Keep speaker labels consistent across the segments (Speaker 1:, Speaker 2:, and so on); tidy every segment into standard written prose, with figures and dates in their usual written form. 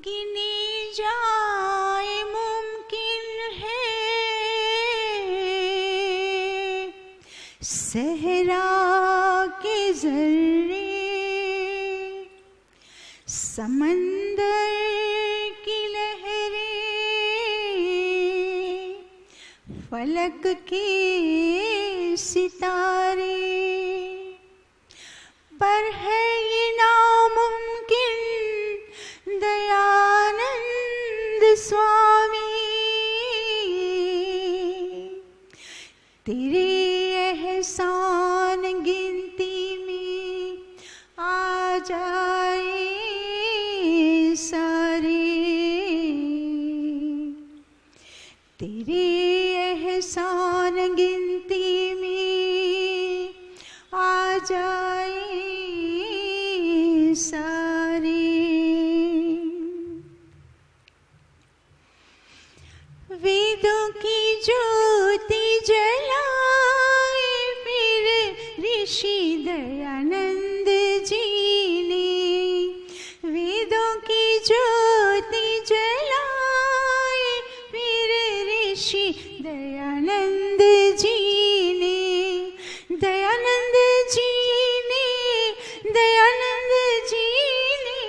Speaker 1: गिनी जाए मुमकिन है, सहरा के जर्रे समंदर की लहरें, फलक के सितारे, पर है ये नामुमकिन दयानंद स्वामी, तेरे एहसान गिनती में आ जाए सारे, तेरे एहसान गिनती में आ जाए सारे। वेदों की ज्योति जलाए फिर ऋषि दयानंद जी ने, वेदों की ज्योति जलाए फिर ऋषि दयानंद जी ने, दयानंद जी ने, दयानंद जी ने,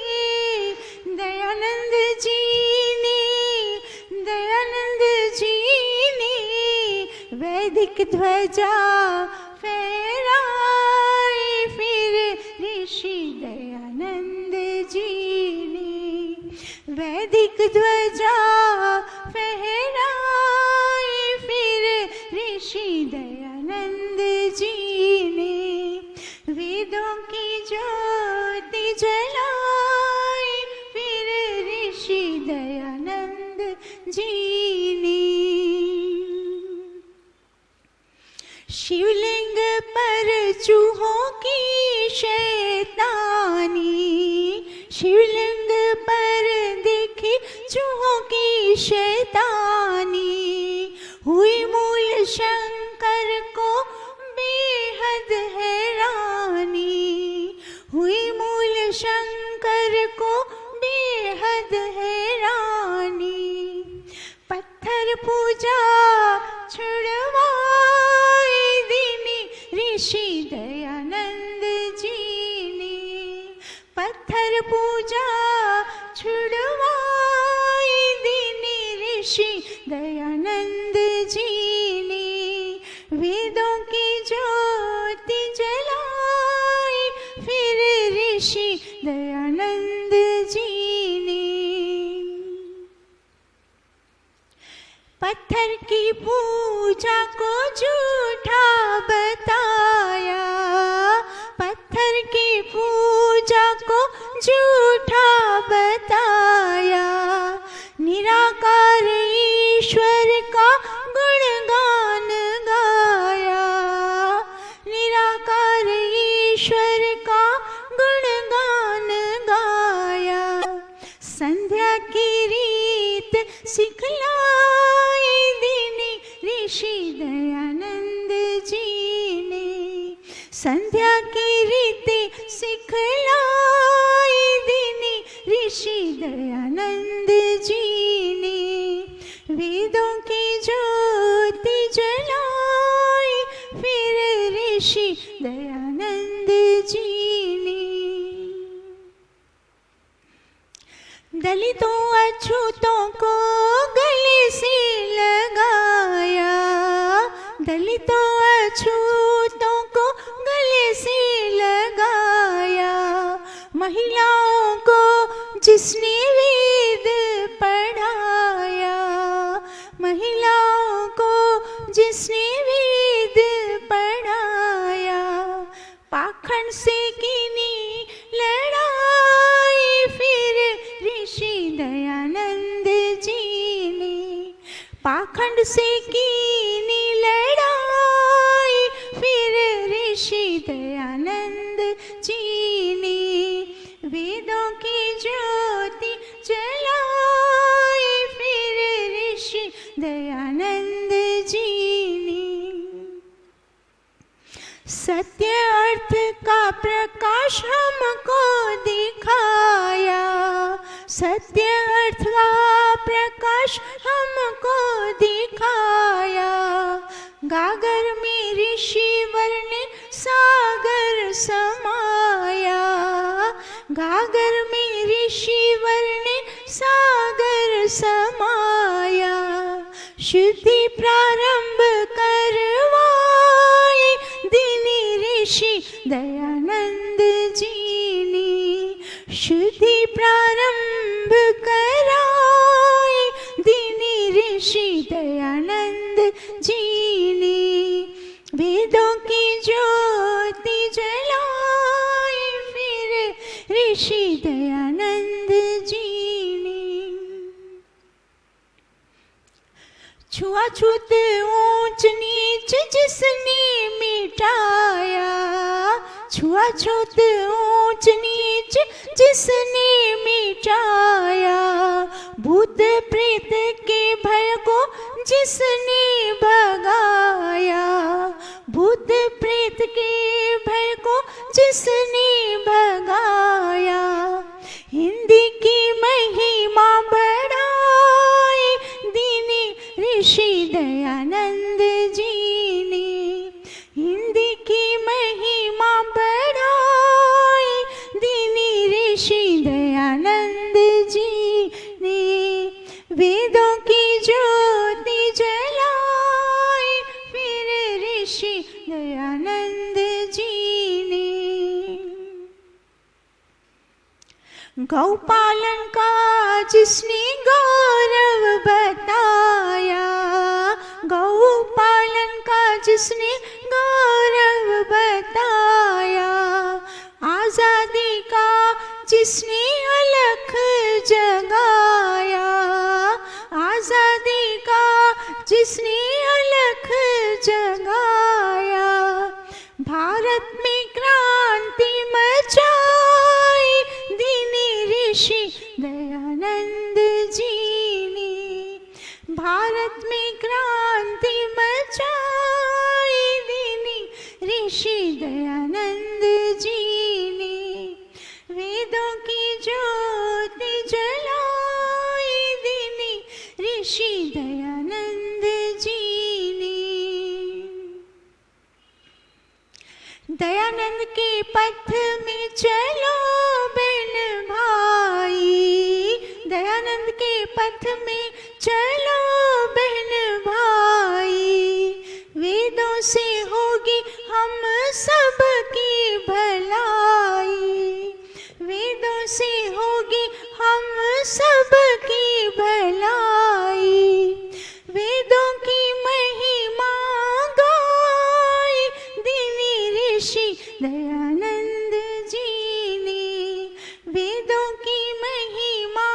Speaker 1: दयानंद जी ने, दयानंद जी ने वैदिक ध्वजा फहराई फिर ऋषि दयानंद जी ने, वैदिक ध्वजा फहराई फिर ऋषि दयानंद जी ने, वेदों की ज्योति जलाई फिर ऋषि दयानंद जी ने। शिवलिंग पर चूहों की शैतानी, शिवलिंग पर देखी चूहों की शैतानी, हुई मूल शंकर को बेहद हैरानी, हुई मूल शंकर को बेहद हैरानी, पत्थर पूजा छुड़वाए दीनी ऋषि दयानंद जी ने, पत्थर पूजा छुड़वाए दीनी ऋषि दयानंद जी ने, वेदों की ज्योति जलाई फिर ऋषि दयानंद जी ने, पत्थर की पूजा को झूठा बताया, पत्थर की पूजा को झूठा बताया, निराकार ईश्वर का गुणगान गाया, निराकार ईश्वर का गुणगान गाया, संध्या की रीत सिखलाई दीनी ऋषि दयानंद जी ने, संध्या की रीति सिखलाई दीनी ऋषि दयानंद जी ने, वेदों की ज्योति जलाई फिर ऋषि दयानंद जी ने, दलितों अछूतों को गले से लगाया, दलितों अछूतों को गले से लगाया, महिलाओं को जिसने वेद पढ़ाया, महिलाओं को जिसने वेद पढ़ाया, पाखंड से कीनी लड़ाई फिर ऋषि दयानंद जी ने, पाखंड से कीनी लड़ाई फिर ऋषि दयानंद जी ने, वेदों की ज्योति जलाई फिर ऋषि दयानंद जी ने, सत्य अर्थ का प्रकाश हमको दिखाया, सत्य अर्थ का प्रकाश हमको दिखाया। गागर में ऋषिवर ने सागर समाया। गागर में ऋषिवर ने सागर समाया। शुद्धि प्रारंभ करवाए दीनी ऋषि दयानंद जी ने। शुद्धि प्रारंभ कराए दीनी ऋषि दयानंद जी ने। वेदों की ज्योति जलाए फिर ऋषि दयानंद जी ने। छुआछूत ऊंच नीच जिसने मिटाया। छुआछूत ऊंच नीच जिसने मिटाया। भूत प्रेत के भय को जिसने भगाया। भूत प्रेत के भय को जिसने भगाया। हिंदी की महिमा बढ़ाए दीनी ऋषि दयानंद जी ने। हिंदी की महिमा बढ़ाए दीनी ऋषि दयानंद जी ने। वेदों की ज्योति जलाए फिर ऋषि दयानंद जी ने। गौपालन का जिसने गौरव बताया। गौपालन का जिसने गौरव बताया। आजादी का जिसने अलख जगाया। आजादी का जिसने अलख जगाया। भारत में क्रांति मचाई दीनी ऋषि दयानंद जी ने। भारत में क्रांति मचाई दीनी ऋषि दयानंद जी ने। वेदों की ज्योति जलाई दीनी ऋषि दयानंद जी ने। दयानंद के पथ में चलो बहन भाई। दयानंद के पथ में चलो बहन भाई। वेदों से होगी हम सब की भलाई। वेदों से होगी हम सब की भलाई। वेदों की महिमा गाए दीनी ऋषि दयानंद जी ने। वेदों की महिमा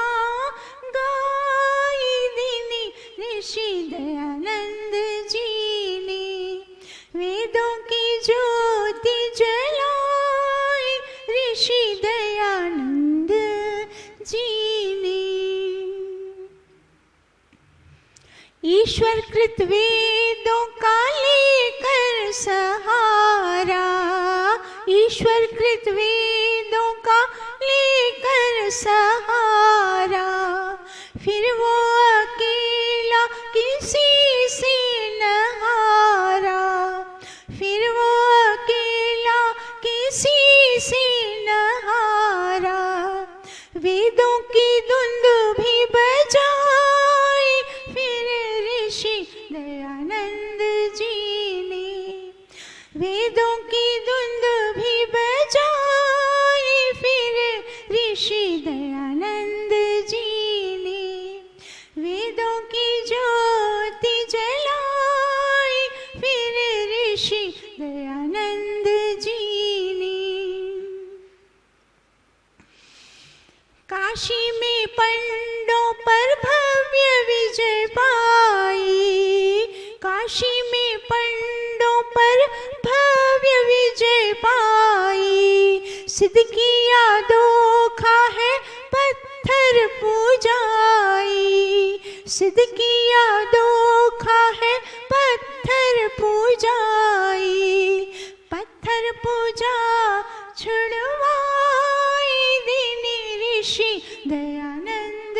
Speaker 1: गाए दीनी ऋषि दयानंद जी ने। वेदों की ज्योति जलाए ऋषि दयानंद जी ने। ईश्वर कृत वेदों का लेकर सहारा। ईश्वर कृत वेदों का लेकर सहारा। फिर वो अकेला किसी से न हारा। फिर वो अकेला किसी से न हारा। वेदों की धुंध भी बजाई फिर ऋषि दयानंद जी ने। वेदों की धुंध भी बजाई फिर ऋषि दयानंद जी ने। वेदों की ज्योति जलाई फिर ऋषि दयानंद जी ने। काशी में पंडों पर भव्य विजय पाई। काशी में पंडों पर भव्य विजय पाई। सिद्ध किया धोखा है पत्थर पूजाई। सिद्ध किया धोखा है पत्थर पूजाई। पत्थर पूजा छुड़वाई दीनी ऋषि दयानंद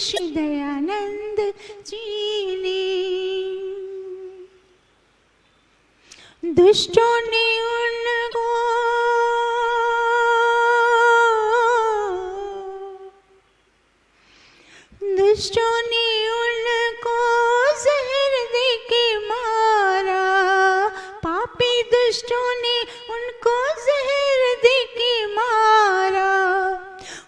Speaker 1: ऋषि दयानंद जी ने। दुष्टों ने उनको जहर दे के मारा, पापी दुष्टों ने उनको जहर दे के मारा।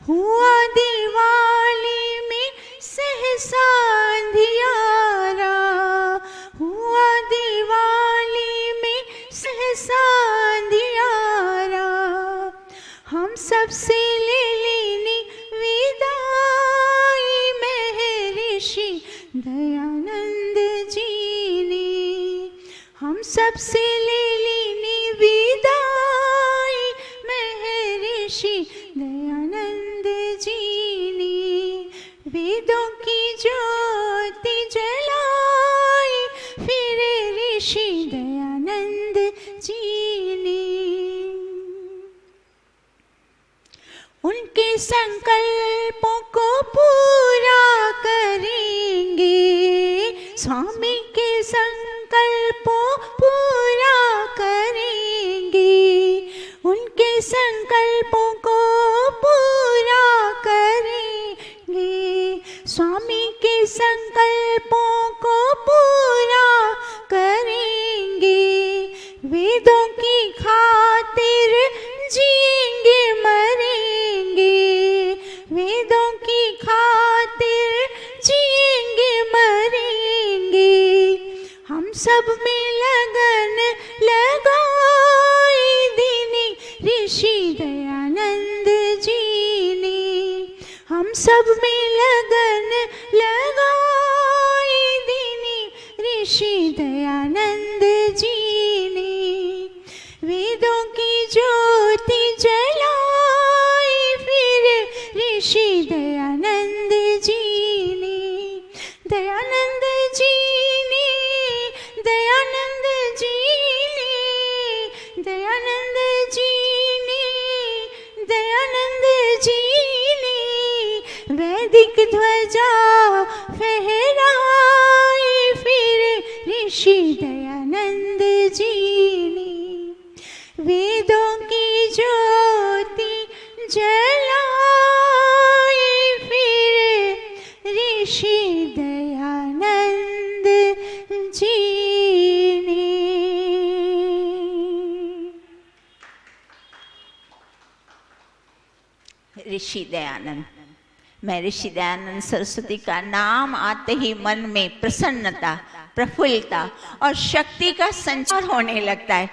Speaker 1: हुआ दिवाली में सहसा अंधियारा, हुआ दिवाली में सहसा अंधियारा। हम सबसे ले लेनी विदाई महर्षि दयानंद जी ने। हम सबसे ले लेनी विदाई महर्षि दयानंद जी ने। वेदों की ज्योति जलाई फिर ऋषि दयानंद जी ने। उनके संकल्पों को पूरा करेंगे, स्वामी के संकल्पों पूरा करेंगे। उनके संकल्पों को पूरा करेंगे, स्वामी के संकल्पों को पूरा करेंगे। वेदों की खातिर जिएंगे मरेंगे, वेदों की खातिर जिएंगे मरेंगे। हम सब में लगन लगाई दीनी ऋषि दयानंद जी ने। हम सब में लगन लगाई दीनी ऋषि दयानंद जी ने। वेदों की ज्योति जलाई फिर ऋषि दयानंद जी ने। दयानंद जी ने, दयानंद जी ने, दयानंद जी ने, दयानंद जी ने। वैदिक ध्वजा फहराई फिर ऋषि दयानंद जी ने। वेदों की ज्योति जलाई फिर ऋषि दयानंद जी ने।
Speaker 2: ऋषि दयानंद। मैं ऋषि दयानंद सरस्वती का नाम आते ही मन में प्रसन्नता, प्रफुल्लता और शक्ति का संचार होने लगता है।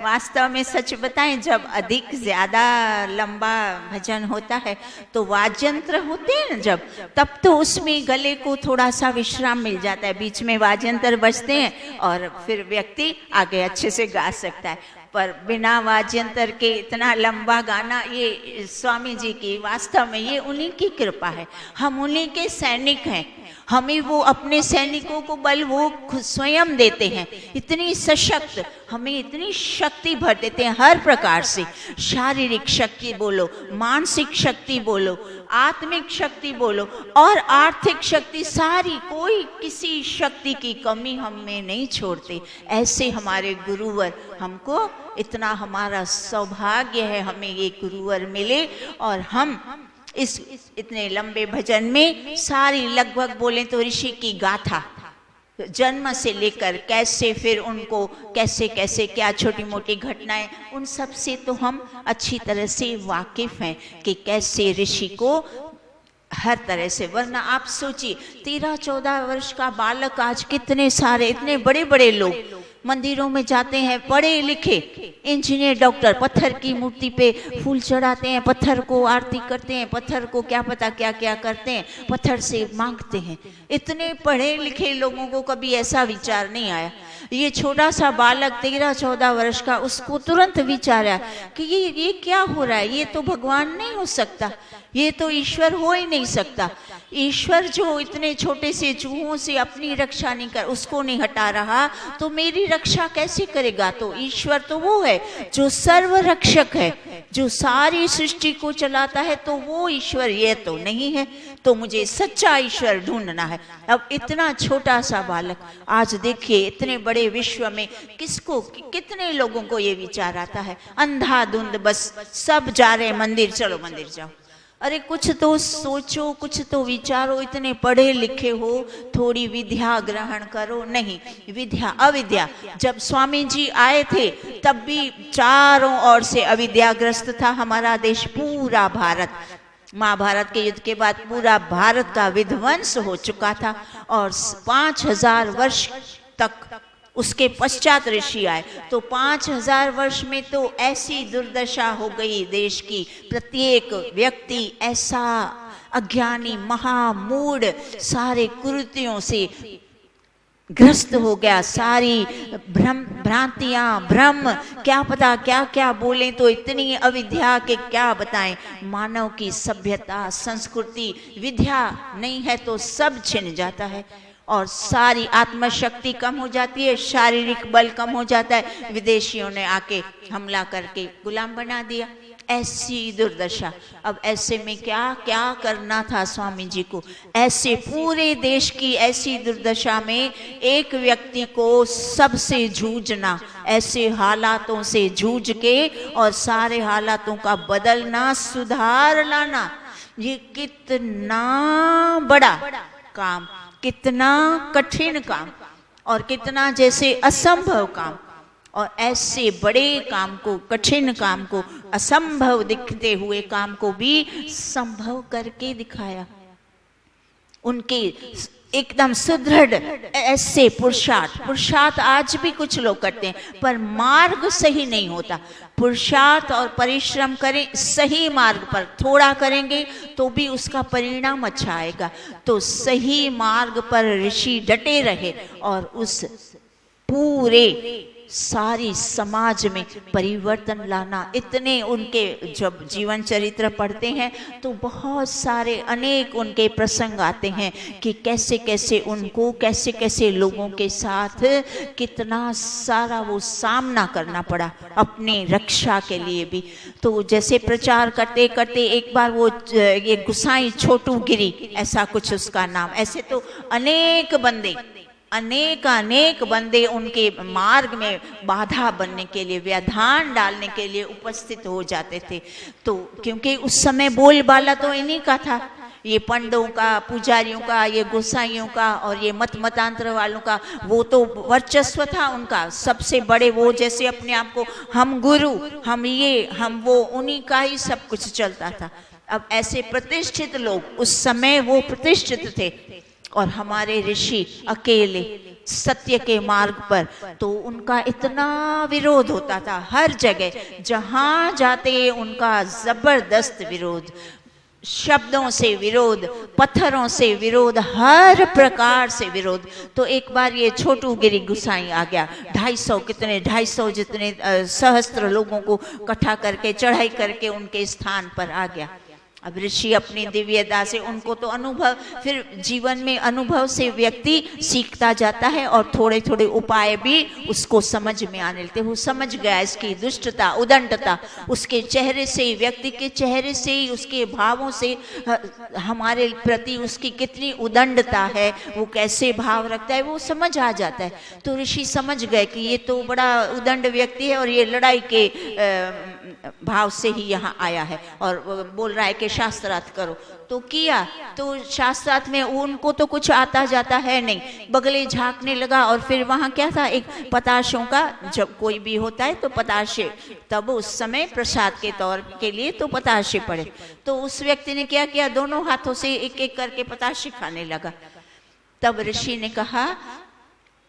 Speaker 2: वास्तव में सच बताएं, जब अधिक ज्यादा लंबा भजन होता है तो वाद्यंत्र होते हैं ना, जब तब तो उसमें गले को थोड़ा सा विश्राम मिल जाता है, बीच में वाद्यंत्र बजते हैं और फिर व्यक्ति आगे अच्छे से गा सकता है। पर बिना वाद्यंत्र के इतना लंबा गाना, ये स्वामी जी की, वास्तव में ये उन्हीं की कृपा है। हम उन्हीं के सैनिक हैं, हमें वो अपने सैनिकों को बल वो खुद स्वयं देते हैं। इतनी सशक्त, हमें इतनी शक्ति भर देते हैं हर प्रकार से। शारीरिक शक्ति बोलो, मानसिक शक्ति बोलो, आत्मिक शक्ति बोलो और आर्थिक शक्ति, सारी, कोई किसी शक्ति की कमी हम में नहीं छोड़ते। ऐसे हमारे गुरुवर, हमको इतना हमारा सौभाग्य है हमें ये गुरुवर मिले। और हम इस इतने लंबे भजन में सारी लगभग बोले तो ऋषि की गाथा, जन्म से लेकर कैसे फिर उनको कैसे कैसे क्या छोटी मोटी घटनाएं, उन सब से तो हम अच्छी तरह से वाकिफ हैं कि कैसे ऋषि को हर तरह से। वरना आप सोचिए 13-14 वर्ष का बालक आज कितने सारे इतने बड़े बड़े लोग मंदिरों में जाते हैं, पढ़े लिखे इंजीनियर, डॉक्टर, पत्थर की मूर्ति पे फूल चढ़ाते हैं, पत्थर को आरती करते हैं, पत्थर को क्या पता क्या क्या करते हैं, पत्थर से मांगते हैं। इतने पढ़े लिखे लोगों को कभी ऐसा विचार नहीं आया। ये छोटा सा बालक 13-14 वर्ष का, उसको तुरंत विचार आया कि ये क्या हो रहा है, ये तो भगवान नहीं हो सकता, ये तो ईश्वर हो ही नहीं सकता। ईश्वर जो इतने छोटे से चूहों से अपनी रक्षा नहीं कर, उसको नहीं हटा रहा तो मेरी रक्षा कैसे करेगा। तो ईश्वर तो वो है जो सर्व रक्षक है, जो सारी सृष्टि को चलाता है, तो वो ईश्वर ये तो नहीं है। तो मुझे सच्चा ईश्वर ढूंढना है। अब इतना छोटा सा बालक, आज देखिए इतने बड़े विश्व में किसको, कितने लोगों को ये विचार आता है, अंधाधुंध बस सब जा रहे मंदिर, चलो मंदिर जाओ। अरे कुछ तो सोचो, कुछ तो विचारो, इतने पढ़े लिखे हो, थोड़ी विद्या ग्रहण करो। नहीं, विद्या अविद्या। जब स्वामी जी आए थे तब भी चारों ओर से अविद्याग्रस्त था हमारा देश, पूरा भारत। महाभारत के युद्ध के बाद पूरा भारत का विध्वंस हो चुका था और 5000 वर्ष तक उसके पश्चात ऋषि आए। तो 5000 वर्ष में तो ऐसी दुर्दशा हो गई देश की, प्रत्येक व्यक्ति ऐसा अज्ञानी महामूढ़ सारे कुरीतियों से ग्रस्त हो गया, सारी भ्रांतियां, भ्रम, क्या पता क्या क्या बोले, तो इतनी अविद्या के क्या बताएं। मानव की सभ्यता, संस्कृति, विद्या नहीं है तो सब छिन जाता है और सारी आत्मशक्ति कम हो जाती है, शारीरिक बल कम हो जाता है। विदेशियों ने आके हमला करके गुलाम बना दिया, ऐसी दुर्दशा। अब ऐसे में क्या क्या करना था स्वामी जी को, ऐसे पूरे देश की ऐसी दुर्दशा में एक व्यक्ति को सबसे जूझना, ऐसे हालातों से जूझ के और सारे हालातों का बदलना, सुधार लाना, ये कितना बड़ा काम, कितना कठिन काम और कितना जैसे असंभव काम। और ऐसे बड़े काम को, कठिन काम को, असंभव दिखते हुए काम को भी संभव करके दिखाया। उनके एकदम सुदृढ़ ऐसे पुरुषार्थ आज भी कुछ लोग करते हैं पर मार्ग सही नहीं होता। पुरुषार्थ और परिश्रम करें सही मार्ग पर, थोड़ा करेंगे तो भी उसका परिणाम अच्छा आएगा। तो सही मार्ग पर ऋषि डटे रहे और उस पूरे सारी समाज में परिवर्तन लाना। इतने उनके जब जीवन चरित्र पढ़ते हैं तो बहुत सारे अनेक उनके प्रसंग आते हैं कि कैसे कैसे उनको, कैसे कैसे लोगों के साथ कितना सारा वो सामना करना पड़ा अपनी रक्षा के लिए भी। तो जैसे प्रचार करते करते एक बार वो ये गुसाई छोटू गिरी, ऐसा कुछ उसका नाम, ऐसे तो अनेक बंदे उनके मार्ग में बाधा बनने के लिए, व्यवधान डालने के लिए उपस्थित हो जाते थे। तो क्योंकि उस समय बोलबाला तो इन्हीं का था, ये पंडों का, पुजारियों का, ये गोसाइयों का और ये मतांतर वालों का, वो तो वर्चस्व था उनका। सबसे बड़े वो, जैसे अपने आप को हम गुरु, हम ये, हम वो, उन्हीं का ही सब कुछ चलता था। अब ऐसे प्रतिष्ठित लोग, उस समय वो प्रतिष्ठित थे और हमारे ऋषि अकेले सत्य के मार्ग पर, तो उनका इतना विरोध होता था हर जगह, जहां जाते उनका जबरदस्त विरोध, शब्दों से विरोध, पत्थरों से विरोध, हर प्रकार से विरोध। तो एक बार ये छोटू गिरी गुसाई आ गया, 250 जितने सहस्त्र लोगों को इकट्ठा करके चढ़ाई करके उनके स्थान पर आ गया। अब ऋषि अपनी दिव्यता से, उनको तो अनुभव, फिर जीवन में अनुभव से व्यक्ति सीखता जाता है और थोड़े थोड़े उपाय भी उसको समझ में आने लगते। वो समझ गया इसकी दुष्टता, उदंडता, उसके चेहरे से, व्यक्ति के चेहरे से, उसके भावों से हमारे प्रति उसकी कितनी उदंडता है, वो कैसे भाव रखता है, वो समझ आ जाता है। तो ऋषि समझ गए कि ये तो बड़ा उदंड व्यक्ति है और ये लड़ाई के भाव से ही यहाँ आया है और बोल रहा है कि शास्त्रार्थ करो। तो किया, तो शास्त्रार्थ में उनको तो कुछ आता जाता है नहीं, बगले झांकने लगा। और फिर वहाँ क्या था, एक पताशों का, जब कोई भी होता है तो पताशे, तब उस समय प्रसाद के तौर के लिए तो पताशे पड़े। तो उस व्यक्ति ने क्या किया, दोनों हाथों से एक एक करके पताशे खाने लगा। तब ऋषि ने कहा,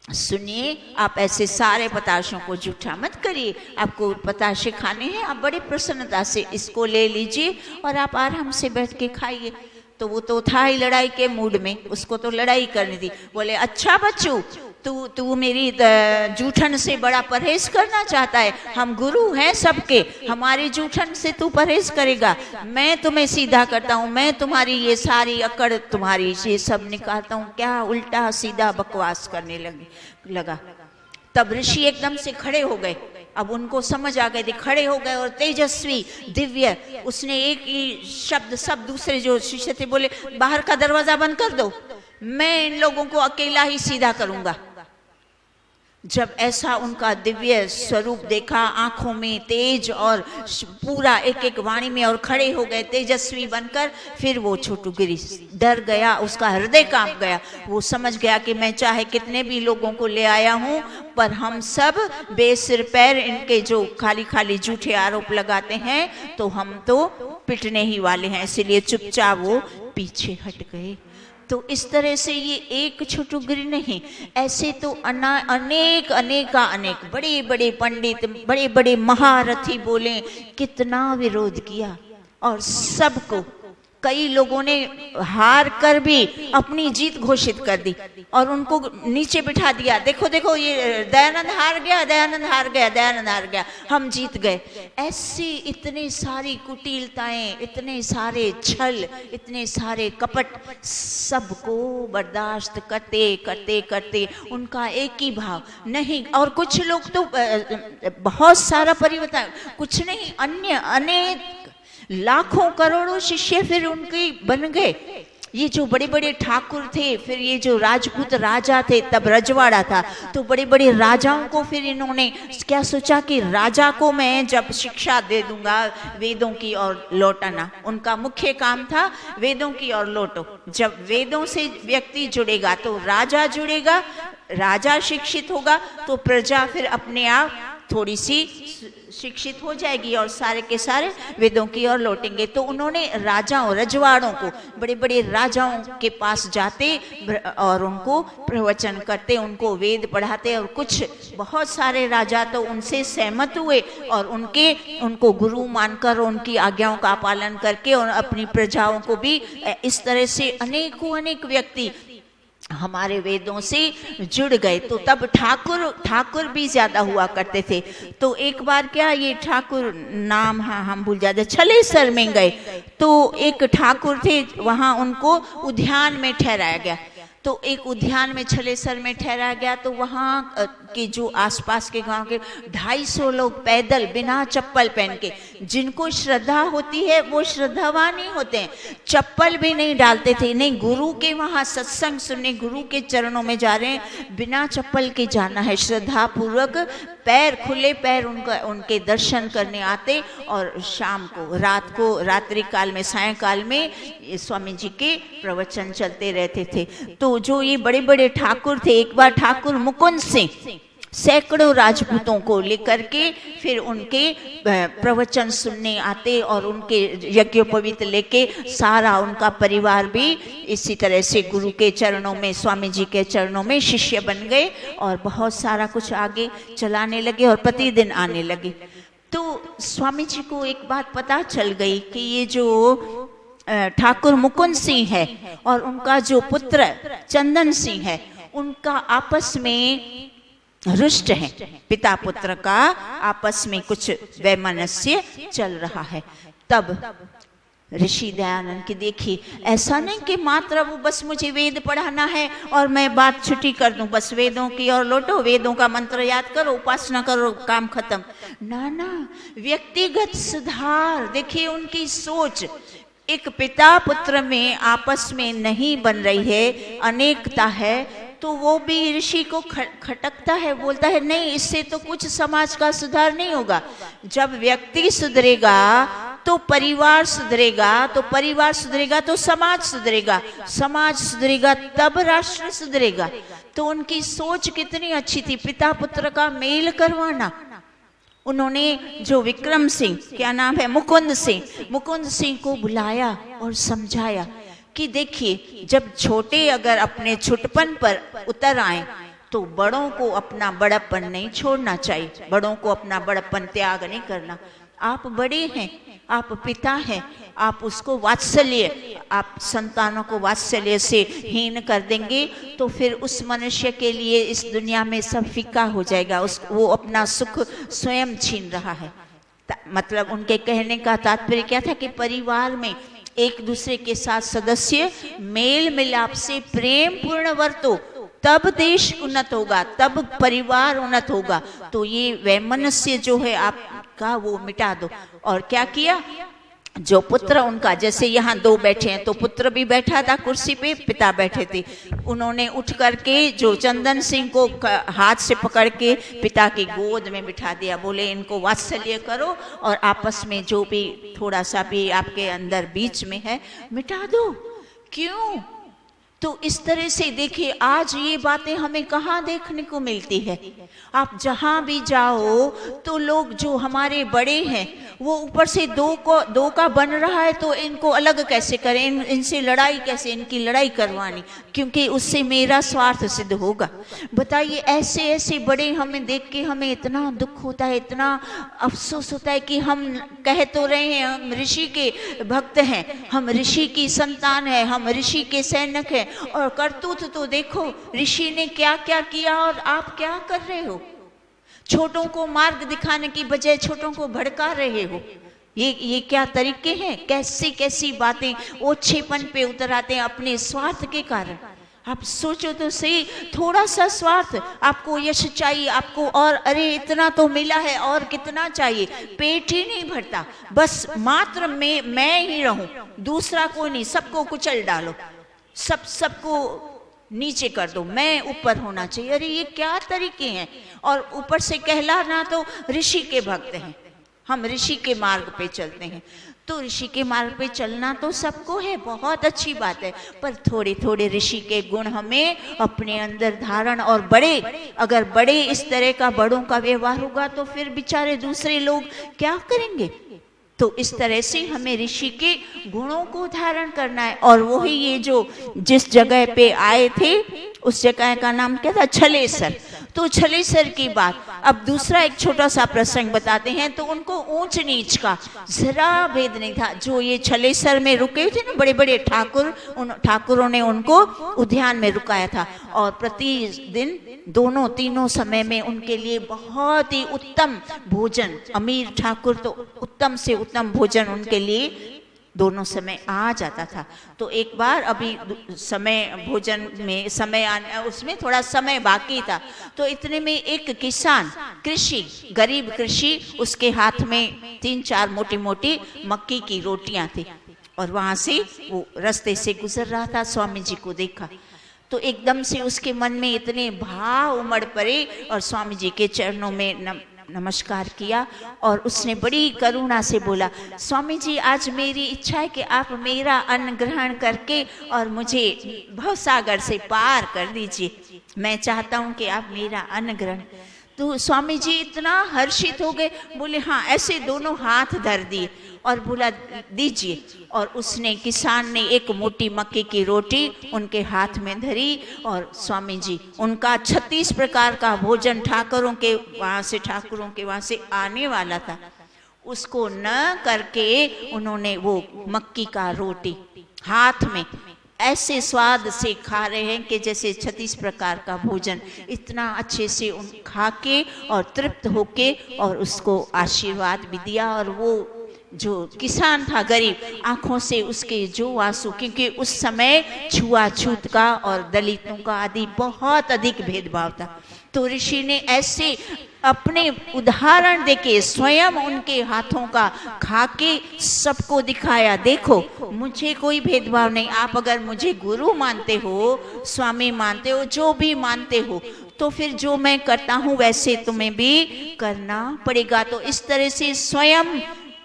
Speaker 2: सुनिए, आप ऐसे सारे पताशों को जूठा मत करिए, आपको पताशे खाने हैं, आप बड़ी प्रसन्नता से इसको ले लीजिए और आप आराम से बैठ के खाइए। तो वो तो था ही लड़ाई के मूड में, उसको तो लड़ाई करनी थी। बोले, अच्छा बच्चू, तू मेरी जूठन से बड़ा परहेज करना चाहता है, हम गुरु हैं सबके, हमारी जूठन से तू परहेज करेगा, मैं तुम्हें सीधा करता हूँ, मैं तुम्हारी ये सारी अकड़, तुम्हारी ये सब निकालता हूँ। क्या उल्टा सीधा बकवास करने लगा। तब ऋषि एकदम से खड़े हो गए अब उनको समझ आ गए थे, खड़े हो गए और तेजस्वी दिव्य, उसने एक ही शब्द, सब दूसरे जो शिष्य थे बोले बाहर का दरवाजा बंद कर दो, मैं इन लोगों को अकेला ही सीधा करूंगा। जब ऐसा उनका दिव्य स्वरूप देखा, आंखों में तेज और पूरा एक एक वाणी में, और खड़े हो गए तेजस्वी बनकर, फिर वो छोटू गिरी डर गया, उसका हृदय कांप गया। वो समझ गया कि मैं चाहे कितने भी लोगों को ले आया हूं, पर हम सब बेसिर पैर इनके जो खाली खाली झूठे आरोप लगाते हैं तो हम तो पिटने ही वाले हैं, इसलिए चुपचाप वो पीछे हट गए। तो इस तरह से ये एक छोटू गिरी नहीं, ऐसे तो अनेक बड़े बड़े पंडित, बड़े बड़े महारथी बोले, कितना विरोध किया, और सबको, कई लोगों ने हार कर भी अपनी जीत घोषित कर दी और उनको नीचे बिठा दिया। देखो देखो ये दयानंद हार गया, दयानंद हार गया, दयानंद हार गया, हम जीत गए। ऐसी इतनी सारी कुटिलताएं, इतने सारे छल, इतने सारे कपट, सबको बर्दाश्त करते करते करते उनका एक ही भाव नहीं। और कुछ लोग तो बहुत सारा परिवर्तन, कुछ नहीं, अन्य अनेक लाखों करोड़ों शिष्य फिर उनके बन गए। ये जो बड़े बड़े ठाकुर थे, फिर ये जो राजपूत राजा थे, तब रजवाड़ा था, तो बड़े बड़े राजाओं को फिर इन्होंने क्या सोचा कि राजा को मैं जब शिक्षा दे दूंगा वेदों की और लौटाना, उनका मुख्य काम था वेदों की और लौटो। जब वेदों से व्यक्ति जुड़ेगा तो राजा जुड़ेगा, राजा शिक्षित होगा तो प्रजा फिर अपने आप थोड़ी सी शिक्षित हो जाएगी और सारे के सारे वेदों की ओर लौटेंगे। तो उन्होंने राजाओं, रजवाड़ों को, बड़े बड़े राजाओं के पास जाते और उनको प्रवचन करते, उनको वेद पढ़ाते, और कुछ बहुत सारे राजा तो उनसे सहमत हुए और उनको गुरु मानकर उनकी आज्ञाओं का पालन करके और अपनी प्रजाओं को भी इस तरह से अनेक व्यक्ति हमारे वेदों से जुड़ गए। तो तब ठाकुर भी ज्यादा हुआ करते थे। तो एक बार क्या, ये ठाकुर नाम हम भूल जाते, छलेसर में गए तो एक ठाकुर थे, वहां उनको उद्यान में ठहराया गया। तो एक उद्यान में छलेसर में ठहराया गया, तो वहाँ के जो आसपास के गांव के 250 लोग पैदल बिना चप्पल पहन के, जिनको श्रद्धा होती है वो श्रद्धावान ही होते हैं, चप्पल भी नहीं डालते थे। नहीं, गुरु के वहाँ सत्संग सुनने, गुरु के चरणों में जा रहे हैं, बिना चप्पल के जाना है, श्रद्धा पूर्वक पैर, खुले पैर उनके दर्शन करने आते। और शाम को, रात्रि काल में, सायंकाल में स्वामी जी के प्रवचन चलते रहते थे। तो जो ये बड़े बड़े ठाकुर थे, एक बार ठाकुर मुकुंद सिंह सैकड़ों राजपूतों को लेकर के फिर उनके प्रवचन सुनने आते और उनके यज्ञोपवीत लेके सारा उनका परिवार भी इसी तरह से गुरु के चरणों में, स्वामी जी के चरणों में शिष्य बन गए और बहुत सारा कुछ आगे चलाने लगे और प्रतिदिन आने लगे। तो स्वामी जी को एक बात पता चल गई कि ये जो ठाकुर मुकुंद सिंह है और उनका जो पुत्र चंदन सिंह है, उनका आपस में रुष्ट है, पिता पुत्र का आपस में कुछ वैमनस्य चल रहा है। तब ऋषि दयानंद की देखी, ऐसा नहीं कि मात्र वो बस मुझे वेद पढ़ाना है और मैं बात छुट्टी कर दूं, बस वेदों की और लौटो, वेदों का मंत्र याद करो, उपासना करो, काम खत्म। ना, व्यक्तिगत सुधार। देखिए उनकी सोच, एक पिता पुत्र में आपस में नहीं बन रही है, अनेकता है, तो वो भी ऋषि को खटकता है, बोलता है नहीं, इससे तो कुछ समाज का सुधार नहीं होगा। जब व्यक्ति सुधरेगा तो परिवार सुधरेगा, तो परिवार सुधरेगा तो समाज सुधरेगा, समाज सुधरेगा तब राष्ट्र सुधरेगा। तो उनकी सोच कितनी अच्छी थी, पिता पुत्र का मेल करवाना। उन्होंने जो विक्रम सिंह, क्या नाम है, मुकुंद सिंह को बुलाया और समझाया कि देखिए, जब छोटे अगर अपने छुटपन पर उतर आए तो बड़ों को अपना बड़प्पन नहीं छोड़ना चाहिए, बड़ों को अपना बड़प्पन त्याग नहीं करना। आप बड़े हैं, आप पिता हैं, आप उसको वात्सल्य, आप संतानों को वात्सल्य से हीन कर देंगे तो फिर उस मनुष्य के लिए इस दुनिया में सब फीका हो जाएगा, वो अपना सुख स्वयं छीन रहा है। मतलब उनके कहने का तात्पर्य क्या था कि परिवार में एक दूसरे के साथ सदस्य मेल मिलाप से प्रेम पूर्ण वर्तो, तब देश उन्नत होगा, तब परिवार उन्नत होगा। तो ये वैमनस्य जो है आपका वो मिटा दो। और क्या किया, जो पुत्र उनका, जैसे यहाँ दो बैठे हैं तो पुत्र भी बैठा था कुर्सी पे, पिता बैठे थे, उन्होंने उठ करके जो चंदन सिंह को हाथ से पकड़ के पिता की गोद में बिठा दिया। बोले इनको वात्सल्य करो और आपस में जो भी थोड़ा सा भी आपके अंदर बीच में है मिटा दो। क्यों? तो इस तरह से देखिए, आज ये बातें हमें कहाँ देखने को मिलती है। आप जहाँ भी जाओ तो लोग जो हमारे बड़े हैं वो ऊपर से दो का बन रहा है तो इनको अलग कैसे करें, इनसे लड़ाई कैसे, इनकी लड़ाई करवानी, क्योंकि उससे मेरा स्वार्थ सिद्ध होगा। बताइए, ऐसे ऐसे बड़े हमें देख के हमें इतना दुख होता है, इतना अफसोस होता है कि हम कह तो रहे हैं हम ऋषि के भक्त हैं, हम ऋषि की संतान है, हम ऋषि के सैनिक हैं, और करतूत तो देखो ऋषि ने क्या क्या किया और आप क्या कर रहे हो। छोटों को मार्ग दिखाने की बजाय छोटों को भड़का रहे हो। ये क्या तरीके हैं? कैसी कैसी बातें ओछेपन पे उतर आते हैं अपने स्वार्थ के कारण। आप सोचो तो सही, थोड़ा सा स्वार्थ, आपको यश चाहिए, आपको और अरे इतना तो मिला है और कितना चाहिए, पेट ही नहीं भरता, बस मात्र मैं ही रहूं, दूसरा कोई नहीं, सबको कुचल डालो, सबको नीचे कर दो, मैं ऊपर होना चाहिए। अरे ये क्या तरीके हैं? और ऊपर से कहलाना तो ऋषि के भक्त हैं, हम ऋषि के मार्ग पे चलते हैं। तो ऋषि के मार्ग पे चलना तो सबको है, बहुत अच्छी बात है, पर थोड़े थोड़े ऋषि के गुण हमें अपने अंदर धारण, और अगर बड़े इस तरह का बड़ों का व्यवहार होगा तो फिर बेचारे दूसरे लोग क्या करेंगे। तो इस तरह से हमें ऋषि के गुणों को धारण करना है। और वही ये जो जिस जगह पे आए थे उस जगह का नाम क्या था? छलेसर। तो छलेसर की बात, अब दूसरा एक छोटा सा प्रसंग बताते हैं। तो उनको ऊंच नीच का जरा भेद नहीं था। जो ये छलेसर में रुके थे ना बड़े बड़े ठाकुर, उन ठाकुरों ने उनको उद्यान में रुकाया था, और प्रतिदिन दोनों तीनों समय में उनके लिए बहुत ही उत्तम भोजन, अमीर ठाकुर तो उत्तम से उत्तम भोजन उनके लिए दोनों समय आ जाता था। तो एक बार अभी समय भोजन में समय आने, उसमें थोड़ा समय बाकी था, तो इतने में एक किसान, गरीब कृषि, उसके हाथ में 3-4 मोटी मोटी मक्की की रोटियां थी, और वहां से वो रास्ते से गुजर रहा था। स्वामी जी को देखा तो एकदम से उसके मन में इतने भाव उमड़ पड़े और स्वामी जी के चरणों में नमस्कार किया, और उसने बड़ी करुणा से बोला, स्वामी जी आज मेरी इच्छा है कि आप मेरा अन्न ग्रहण करके और मुझे भवसागर से पार कर दीजिए, मैं चाहता हूं कि आप मेरा अन्न ग्रहण। तो स्वामी जी इतना हर्षित हो गए, बोले हाँ, ऐसे दोनों हाथ धर दिए और बोला दीजिए। और उसने, किसान ने एक मोटी मक्के की रोटी उनके हाथ में धरी, और स्वामी जी उनका 36 प्रकार का भोजन ठाकुरों के वहां से आने वाला था, उसको न करके उन्होंने वो मक्की का रोटी हाथ में ऐसे स्वाद से खा रहे हैं कि जैसे 36 प्रकार का भोजन, इतना अच्छे से उन खा के और तृप्त होके और उसको आशीर्वाद भी दिया। और वो जो किसान था गरीब, आंखों से उसके जो आंसू, क्योंकि उस समय छुआछूत का और दलितों का आदि बहुत अधिक भेदभाव था। तो ऋषि ने ऐसे अपने उदाहरण देके स्वयं उनके हाथों का खा के सबको दिखाया, देखो मुझे कोई भेदभाव नहीं, आप अगर मुझे गुरु मानते हो, स्वामी मानते हो, जो भी मानते हो, तो फिर जो मैं करता हूँ वैसे तुम्हें भी करना पड़ेगा। तो इस तरह से स्वयं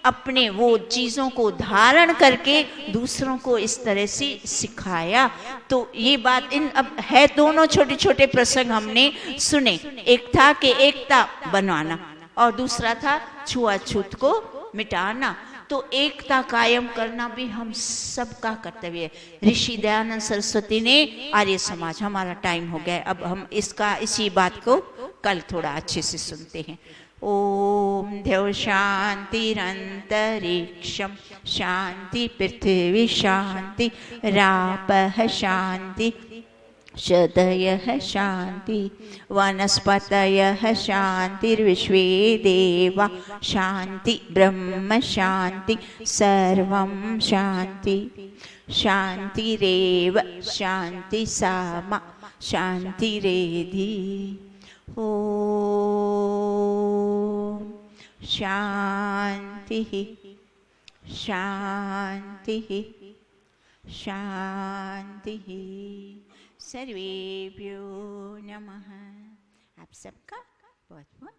Speaker 2: अपने वो चीजों को धारण करके दूसरों को इस तरह से सिखाया। तो ये बात अब है, दोनों छोटे छोटे प्रसंग हमने सुने। एक था कि एकता बनवाना और दूसरा था छुआछूत को मिटाना। तो एकता कायम करना भी हम सबका कर्तव्य है। ऋषि दयानंद सरस्वती ने आर्य समाज, हमारा टाइम हो गया, अब हम इसी बात को कल थोड़ा अच्छे से सुनते हैं। ओम द्यौ शांतिरंतरिक्षं शांति पृथ्वी शांति रापः शांति शतयः शांति वनस्पतयः शांतिर्विश्वे देवा शांति ब्रह्म शांति सर्वं शांति शांतिरेव शांति सामा शांति रेधि। ओम शांति शांति शांति। सर्वेभ्यो नमः। आप सबका बहुत बहुत